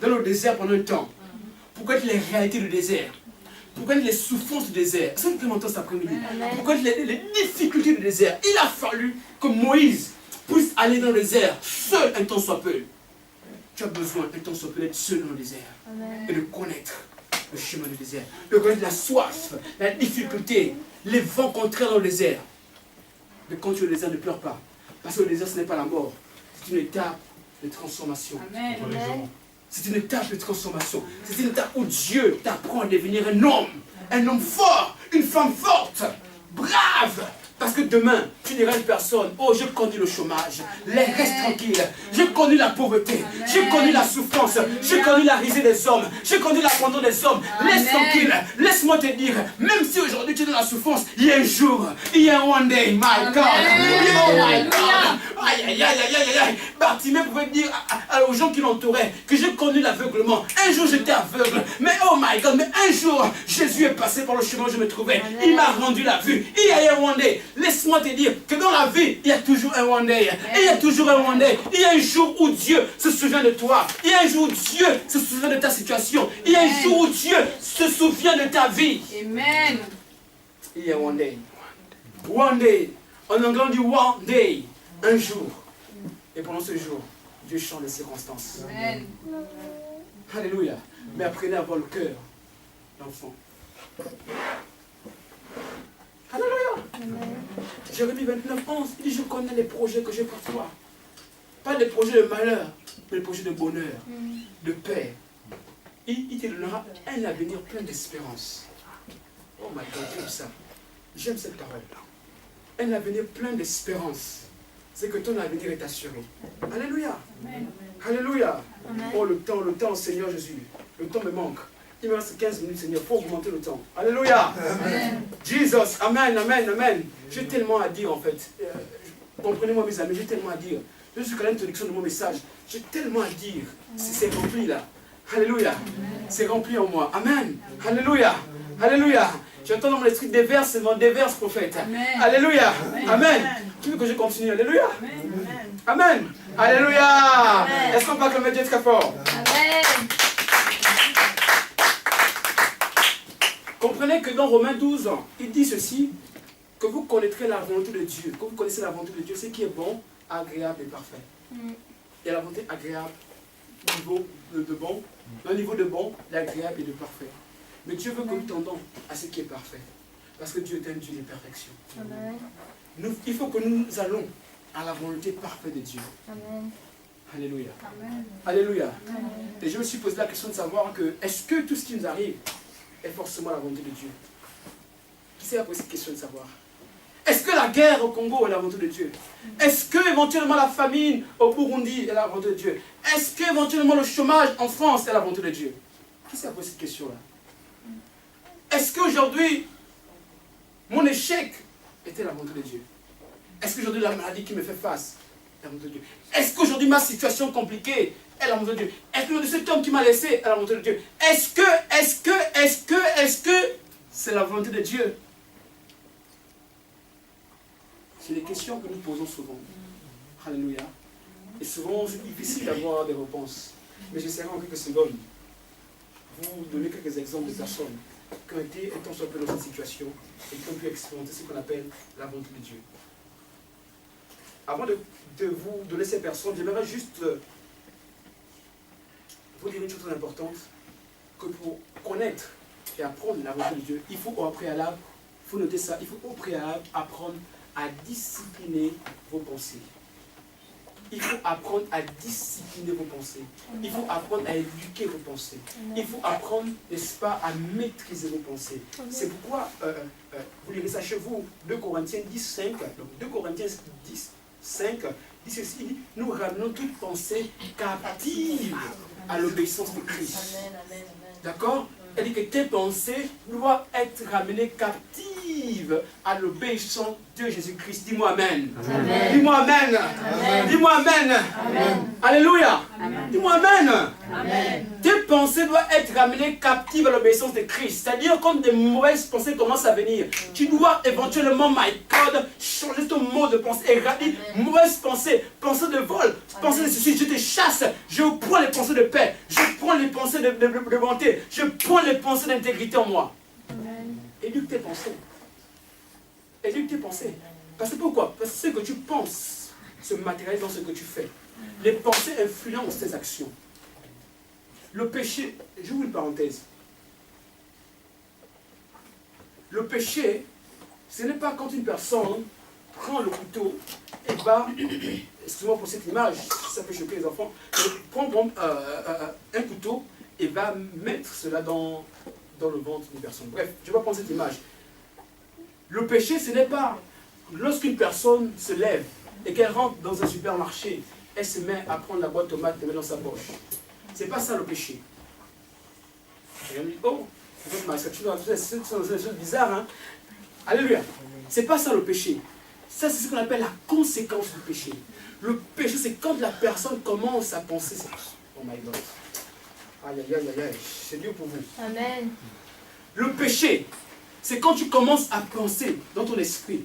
dans le désert pendant un temps. Pour connaître les réalités du désert. Pour connaître les souffrances du désert. Est-ce que tu m'entends cet après-midi? Pour connaître les difficultés du désert. Il a fallu que Moïse puisse aller dans le désert seul un temps soit peu. Tu as besoin un temps soit peu d'être seul dans le désert. Et de connaître le chemin du désert. De connaître la soif, la difficulté, les vents contraires dans le désert. Mais quand tu es au désert, ne pleure pas. Parce que le désert, ce n'est pas la mort. C'est une étape de transformation. Amen. Amen. C'est une étape de transformation. C'est une étape où Dieu t'apprend à devenir un homme fort, une femme forte, brave. Parce que demain, tu diras à une personne, oh, j'ai connu le chômage, reste tranquille, j'ai connu la pauvreté, j'ai connu la souffrance, j'ai connu la risée des hommes, j'ai connu l'abandon des hommes, laisse tranquille, laisse-moi te dire, même si aujourd'hui tu es dans la souffrance, il y a un jour, il y a un one day, my God, oh my God, aïe aïe aïe aïe aïe aïe, Bartimée pouvait dire aux gens qui l'entouraient que j'ai connu l'aveuglement, un jour j'étais aveugle, mais oh my God, mais un jour Jésus est passé par le chemin où je me trouvais, il m'a rendu la vue, il y a un one day. Laisse-moi te dire que dans la vie, il y a toujours un one day. Et il y a toujours un one day. Il y a un jour où Dieu se souvient de toi. Il y a un jour où Dieu se souvient de ta situation. Il y a un jour où Dieu se souvient de ta vie. Amen. Il y a un one day. One day. En anglais, on dit one day. Un jour. Et pendant ce jour, Dieu change les circonstances. Amen. Alléluia. Mais apprenez à avoir le cœur d'enfant. Alléluia. Jérémie 29, 11, il dit, je connais les projets que j'ai pour toi. Pas les projets de malheur, mais les projets de bonheur, de paix. Il te donnera un avenir plein d'espérance. Oh my God, j'aime ça. J'aime cette parole. Un avenir plein d'espérance. C'est que ton avenir est assuré. Alléluia. Amen. Alléluia. Oh, le temps, Seigneur Jésus. Le temps me manque. Il me reste 15 minutes, Seigneur. Il faut augmenter le temps. Alléluia. Amen. Jesus. Amen, amen, amen. J'ai tellement à dire, en fait. Comprenez-moi, mes amis, j'ai tellement à dire. Je suis quand même l'introduction de mon message. J'ai tellement à dire. C'est rempli, là. Alléluia. C'est rempli en moi. Amen. Alléluia. Alléluia. J'entends dans mon esprit des vers, prophète. Amen. Alléluia. Amen. Tu veux que je continue? Alléluia. Amen. Alléluia. Est-ce qu'on peut acclamer Dieu très fort? Amen. Comprenez que dans Romains 12, il dit ceci, que vous connaîtrez la volonté de Dieu. Que vous connaissez la volonté de Dieu, c'est qui est bon, agréable et parfait. Il y a la volonté agréable, niveau de bon, un niveau de bon, d'agréable et de parfait. Mais Dieu veut que nous tendons à ce qui est parfait. Parce que Dieu est un Dieu de perfection. Il faut que nous allons à la volonté parfaite de Dieu. Alléluia. Amen. Alléluia. Amen. Et je me suis posé la question de savoir que, est-ce que tout ce qui nous arrive est forcément la volonté de Dieu? Qui s'est posé cette question de savoir? Est-ce que la guerre au Congo est la volonté de Dieu? Est-ce que éventuellement la famine au Burundi est la volonté de Dieu? Est-ce que éventuellement le chômage en France est la volonté de Dieu? Qui s'est posé cette question-là? Est-ce qu'aujourd'hui mon échec était la volonté de Dieu? Est-ce qu'aujourd'hui la maladie qui me fait face est la volonté de Dieu? Est-ce qu'aujourd'hui ma situation compliquée est la volonté de Dieu? Est-ce que cet homme qui m'a laissé est la volonté de Dieu? Est-ce que c'est la volonté de Dieu? C'est des questions que nous posons souvent. Alléluia. Et souvent, c'est difficile d'avoir des réponses. Mais j'essaierai en quelques secondes vous donner quelques exemples de personnes qui ont été étant soit peu dans cette situation et qui ont pu expérimenter ce qu'on appelle la volonté de Dieu. Avant de vous donner ces personnes, j'aimerais juste vous dire une chose très importante, que pour connaître et apprendre la volonté de Dieu, il faut au préalable, il faut noter ça, il faut au préalable apprendre à discipliner vos pensées. Il faut apprendre à discipliner vos pensées. Il faut apprendre à éduquer vos pensées. Il faut apprendre, n'est-ce pas, à maîtriser vos pensées. C'est pourquoi, vous lirez ça chez vous, 2 Corinthiens 10, 5. Donc 2 Corinthiens 10, 5 dit ceci, il dit, nous ramenons toute pensée captive à l'obéissance de Christ. D'accord? Elle dit que tes pensées doivent être ramenées captives à l'obéissance de Jésus-Christ. Dis-moi Amen. Amen. Dis-moi Amen. Amen. Dis-moi Amen. Amen. Alléluia. Amen. Dis-moi Amen. Amen. Tes pensées doivent être ramenées captives à l'obéissance de Christ. C'est-à-dire quand des mauvaises pensées commencent à venir, tu dois éventuellement, my God, changer ton mode de pensée et ramener mauvaises pensées, pensées de vol, pensées de ceci. Je te chasse, je prends les pensées de paix, je prends les pensées de bonté, je prends les pensées d'intégrité en moi. Éduque tes pensées. Éduque tes pensées. Parce que pourquoi? Parce que ce que tu penses se matérialise dans ce que tu fais. Les pensées influencent tes actions. Le péché, j'ouvre une parenthèse. Le péché, ce n'est pas quand une personne prend le couteau et va excusez-moi pour cette image, ça peut choquer les enfants, prend un couteau et va mettre cela dans le ventre d'une personne. Bref, je vais prendre cette image. Le péché, ce n'est pas lorsqu'une personne se lève et qu'elle rentre dans un supermarché, elle se met à prendre la boîte de tomates et met dans sa poche. C'est pas ça le péché. Et on dit, oh, c'est des choses bizarres, hein. Alléluia. C'est pas ça le péché. Ça, c'est ce qu'on appelle la conséquence du péché. Le péché, c'est quand la personne commence à penser. Oh my God. Aïe, aïe, aïe, aïe, aïe. C'est Dieu pour vous. Amen. Le péché, c'est quand tu commences à penser dans ton esprit.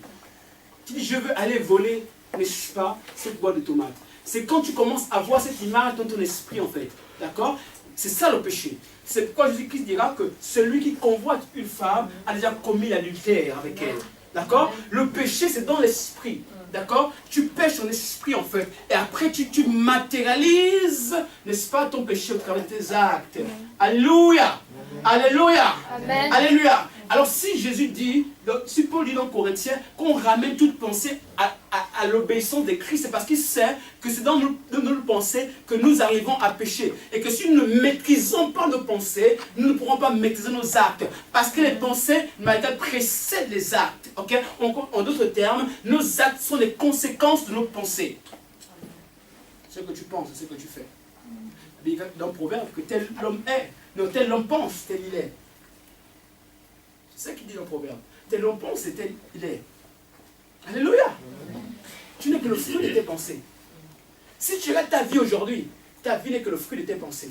Tu dis, je veux aller voler, n'est-ce pas, cette boîte de tomates. C'est quand tu commences à voir cette image dans ton esprit, en fait. D'accord? C'est ça le péché. C'est pourquoi Jésus-Christ dira que celui qui convoite une femme a déjà commis l'adultère avec elle. D'accord? Le péché, c'est dans l'esprit. D'accord? Tu pêches en esprit, en fait. Et après, tu matérialises, n'est-ce pas, ton péché au travers de tes actes. Alléluia! Alléluia! Amen. Alléluia! Alors, si Jésus dit, si Paul dit dans Corinthiens, qu'on ramène toute pensée à l'obéissance de Christ, c'est parce qu'il sait que c'est dans nos pensées que nous arrivons à pécher. Et que si nous ne maîtrisons pas nos pensées, nous ne pourrons pas maîtriser nos actes. Parce que les pensées, précèdent les actes. Okay? En d'autres termes, nos actes sont les conséquences de nos pensées. Ce que tu penses, c'est ce que tu fais. Dans le proverbe, que tel l'homme est, non, tel l'homme pense, tel il est. C'est ça qu'il dit dans le proverbe. Tel l'homme pense et tel il est. Alléluia. Tu n'es que le fruit de tes pensées. Si tu regardes ta vie aujourd'hui, ta vie n'est que le fruit de tes pensées.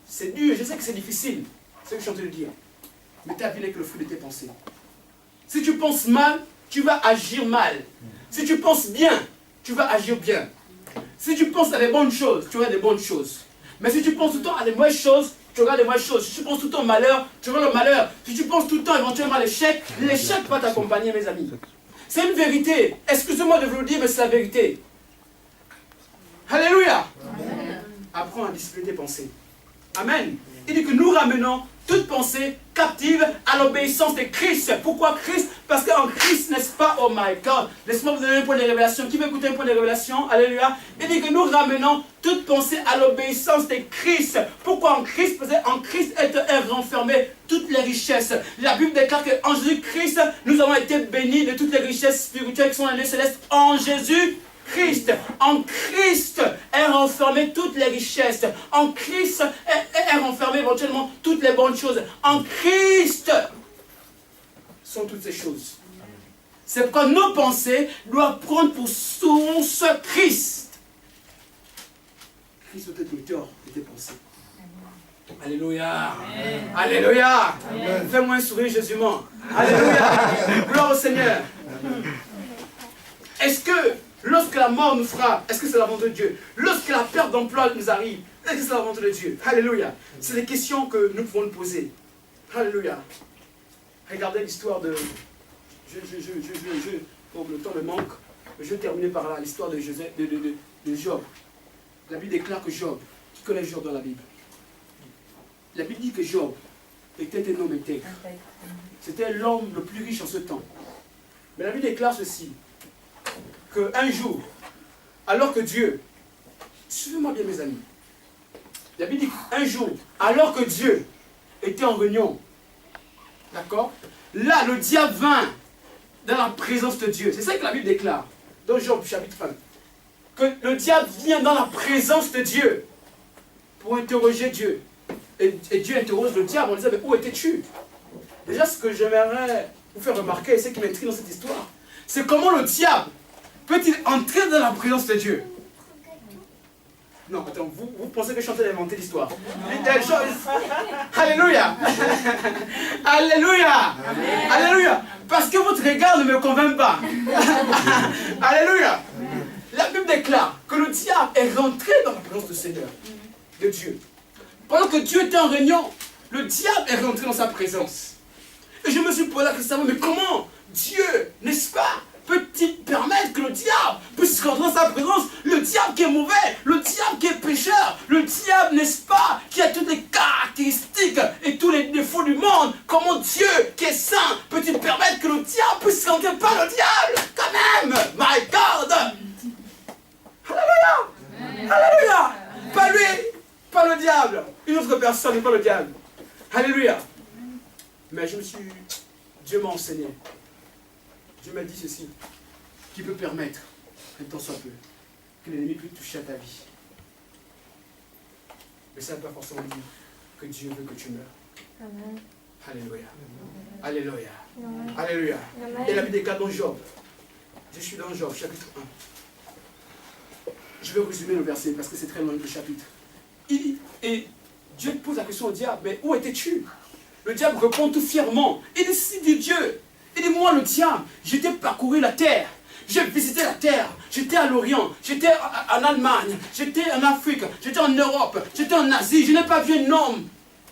C'est dur, je sais que c'est difficile, c'est ce que je suis en train de dire. Mais ta vie n'est que le fruit de tes pensées. Si tu penses mal, tu vas agir mal. Si tu penses bien, tu vas agir bien. Si tu penses à des bonnes choses, tu auras des bonnes choses. Mais si tu penses tout le temps à des mauvaises choses, tu auras des mauvaises choses. Si tu penses tout le temps au malheur, tu auras le malheur. Si tu penses tout le temps éventuellement à l'échec, l'échec va t'accompagner, mes amis. C'est une vérité. Excusez-moi de vous le dire, mais c'est la vérité. Alléluia. Amen. Apprends à discipliner tes pensées. Amen. Il dit que nous ramenons toute pensée captive à l'obéissance de Christ. Pourquoi Christ? Parce qu'en Christ, n'est-ce pas? Oh my God. Laisse-moi vous donner un point de révélation. Qui veut écouter un point de révélation? Alléluia. Il dit que nous ramenons toute pensée à l'obéissance de Christ. Pourquoi en Christ? Parce qu'en Christ est renfermé toutes les richesses. La Bible déclare qu'en Jésus-Christ, nous avons été bénis de toutes les richesses spirituelles qui sont dans les lieux célestes en Jésus. Christ, en Christ est renfermé toutes les richesses. En Christ est renfermé éventuellement toutes les bonnes choses. En Christ sont toutes ces choses. C'est pourquoi nos pensées doivent prendre pour source Christ. Christ doit être l'auteur de tes pensées. Alléluia. Amen. Alléluia. Fais-moi un sourire, Jésus. Alléluia. Gloire au Seigneur. Est-ce que lorsque la mort nous frappe, est-ce que c'est la volonté de Dieu? Lorsque la perte d'emploi nous arrive, est-ce que c'est la volonté de Dieu? Alléluia. C'est des questions que nous pouvons nous poser. Alléluia. Regardez l'histoire de... Oh, le temps me manque. Je vais terminer par là. L'histoire de Job. La Bible déclare que Job, qui connaît Job dans la Bible? La Bible dit que Job était un homme intègre. C'était l'homme le plus riche en ce temps. Mais la Bible déclare ceci. Qu'un jour, alors que Dieu, suivez-moi bien mes amis, la Bible dit qu'un jour, alors que Dieu était en réunion, d'accord, là le diable vint dans la présence de Dieu. C'est ça que la Bible déclare, dans Job chapitre 1, que le diable vient dans la présence de Dieu pour interroger Dieu. Et Dieu interroge le diable en disant, mais où étais-tu? Déjà, ce que j'aimerais vous faire remarquer, c'est qui m'intrigue dans cette histoire, c'est comment le diable peut-il entrer dans la présence de Dieu? Non, attends, vous pensez que je suis en train d'inventer l'histoire? Alléluia. Alléluia. Alléluia. Parce que votre regard ne me convainc pas. Alléluia. La Bible déclare que le diable est rentré dans la présence du Seigneur, de Dieu. Pendant que Dieu était en réunion, le diable est rentré dans sa présence. Et je me suis posé la question, mais comment Dieu, n'est-ce pas, peut-il permettre que le diable puisse rentrer dans sa présence? Le diable qui est mauvais, le diable qui est pécheur, le diable, n'est-ce pas, qui a toutes les caractéristiques et tous les défauts du monde. Comment Dieu, qui est saint, peut-il permettre que le diable puisse rentrer par le diable? Quand même, my God! le diable. Une autre personne n'est pas le diable. Alléluia. Mais Dieu m'a enseigné. Dieu m'a dit ceci, qui peut permettre, un temps soit peu, que l'ennemi puisse toucher à ta vie. Mais ça ne veut pas forcément dire que Dieu veut que tu meurs. Amen. Alléluia. Alléluia. Amen. Alléluia. Amen. Et la Bible déclare dans Job. Je suis dans Job, chapitre 1. Je vais résumer le verset parce que c'est très long le chapitre. Il dit, et Dieu pose la question au diable, mais où étais-tu? Le diable répond tout fièrement. Il dit Dieu. Il dit, moi le diable, j'étais parcouru la terre. J'ai visité la terre. J'étais à l'Orient. J'étais en Allemagne. J'étais en Afrique. J'étais en Europe. J'étais en Asie. Je n'ai pas vu un homme,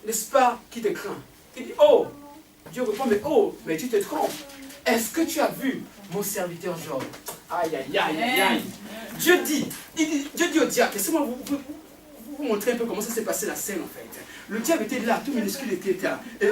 n'est-ce pas, qui te craint. Il dit, oh. Dieu répond, mais tu te trompes. Est-ce que tu as vu mon serviteur Job? Aïe, aïe, aïe, aïe, aïe. Dieu dit au diable, laissez-moi vous montrer un peu comment ça s'est passé la scène en fait. Le diable était là, tout minuscule était là. Et